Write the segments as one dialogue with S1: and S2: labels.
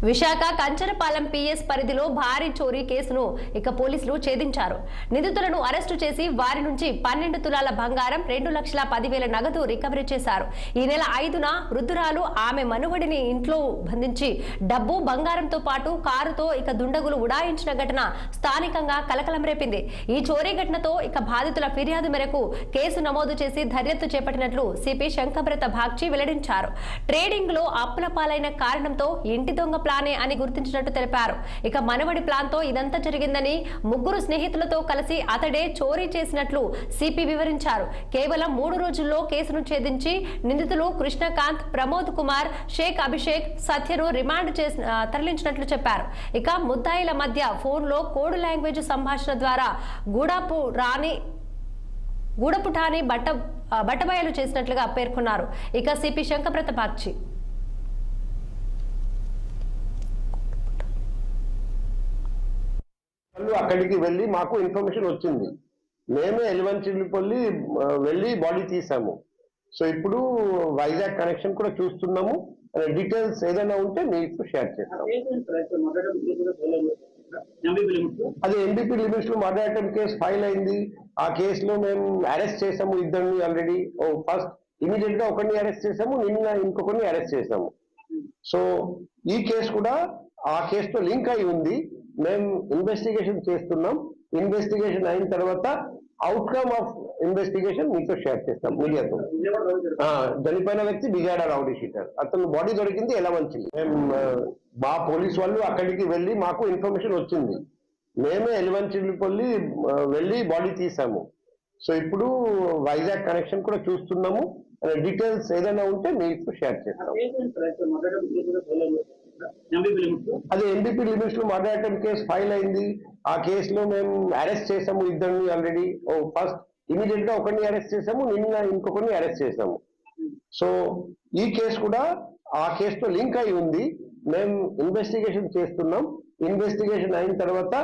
S1: Visakha Kancharapalem PS పరిధిలో భారీ చోరీ కేసును పోలీసులు ఛేదించారు. నిందితులను అరెస్టు చేసి వారి నుంచి 12 తులాల బంగారం, 2,10,000 నగదు రికవరీ చేశారు. ఈ నెల 5న వృద్ధురాలు ఆమె మనువడిని ఇంట్లో బంధించి డబ్బు, బంగారంతో పాటు కారుతో దుండగులు ఉడాయించిన ఘటన స్థానికంగా కలకలం రేపింది. ఈ చోరీ ఘటనతో బాధితుల ఫిర్యాదు మేరకు కేసు నమోదు చేసి దర్యాప్తు చేపట్టినట్లు సిపి శంకబ్రత బాగ్చి వెల్లడించారు. ట్రేడింగ్ లో అప్పుల పాలైన కారణంతో ఇంటి దొంగ ప్లానే అని గుర్తించినట్టు తెలిపారు. మనవడి ప్లాన్ తో ఇదంతా జరిగిందని, ముగ్గురు స్నేహితులతో కలిసి అతడే చోరీ చేసినట్లు సిపి వివరించారు. కేవలం 3 రోజుల్లో కేసును ఛేదించి నిందితులు కృష్ణకాంత్, ప్రమోద్ కుమార్, షేక్ అభిషేక్, సత్యను రిమాండ్ తరలించినట్లు చెప్పారు. ముద్దాయిల మధ్య ఫోన్లో కోడ్ లాంగ్వేజ్ సంభాషణ ద్వారా గూడపుటాని బట్టబయలు చేసినట్లుగా పేర్కొన్నారు. సిపి శంకబ్రత బాగ్చి
S2: అక్కడికి వెళ్ళి మాకు ఇన్ఫర్మేషన్ వచ్చింది. మేమే ఎలివంచిపల్లి వెళ్ళి బాడీ తీసాము. సో ఇప్పుడు వైజాగ్ కనెక్షన్ కూడా చూస్తున్నాము. డీటెయిల్స్ ఏదైనా ఉంటే మీకు షేర్ చేస్తాము. అది ఎంబీపీ లిమిట్స్ లో మర్డర్ అటెంప్ట్ కేసు ఫైల్ అయింది. ఆ కేసులో మేము అరెస్ట్ చేసాము ఇద్దరిని ఆల్రెడీ. ఫస్ట్ ఇమీడియట్ గా ఒకరిని అరెస్ట్ చేసాము, నిన్న ఇంకొకరిని అరెస్ట్ చేసాము. సో ఈ కేసు కూడా ఆ కేసుతో లింక్ అయి ఉంది. మేము ఇన్వెస్టిగేషన్ చేస్తున్నాం. ఇన్వెస్టిగేషన్ అయిన తర్వాత అవుట్కమ్ ఆఫ్ ఇన్వెస్టిగేషన్ మీతో షేర్ చేస్తాం మీడియాతో. చనిపోయిన వ్యక్తి బిగాడ రౌడీ షీటర్. అతను బాడీ దొరికింది ఎలవంచి. మేము మా పోలీస్ వాళ్ళు అక్కడికి వెళ్ళి మాకు ఇన్ఫర్మేషన్ వచ్చింది. మేమే ఎలివంచిపల్లి వెళ్ళి బాడీ తీసాము. సో ఇప్పుడు వైజాగ్ కనెక్షన్ కూడా చూస్తున్నాము. డీటెయిల్స్ ఏదైనా ఉంటే మీకు షేర్ చేస్తాం. అది ఎంబీపీ లిమిట్స్ లో మర్డర్ అటెంప్ట్ కేసు ఫైల్ అయింది. ఆ కేసులో మేము అరెస్ట్ చేసాము ఇద్దరిని ఆల్రెడీ. ఫస్ట్ ఇమీడియట్ గా ఒకరిని అరెస్ట్ చేసాము, నిన్న ఇంకొకరిని అరెస్ట్ చేసాము. సో ఈ కేసు కూడా ఆ కేసుతో లింక్ అయి ఉంది. మేము ఇన్వెస్టిగేషన్ చేస్తున్నాం. ఇన్వెస్టిగేషన్ అయిన తర్వాత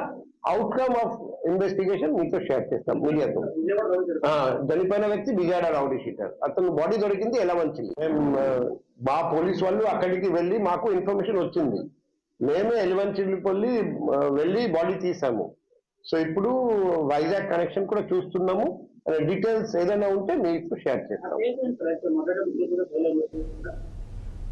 S2: అవుట్కమ్ ఆఫ్ ఇన్వెస్టిగేషన్ మీతో షేర్ చేస్తాం మీడియాతో. చనిపోయిన వ్యక్తి బిగాడ రౌడీ షీటర్. అతను బాడీ దొరికింది ఎలవంచి. మేము మా పోలీస్ వాళ్ళు అక్కడికి వెళ్ళి మాకు ఇన్ఫర్మేషన్ వచ్చింది. మేమే ఎలివంచిపల్లి వెళ్ళి బాడీ తీసాము. సో ఇప్పుడు వైజాగ్ కనెక్షన్ కూడా చూస్తున్నాము. డీటెయిల్స్ ఏదైనా ఉంటే మీకు షేర్ చేస్తాం.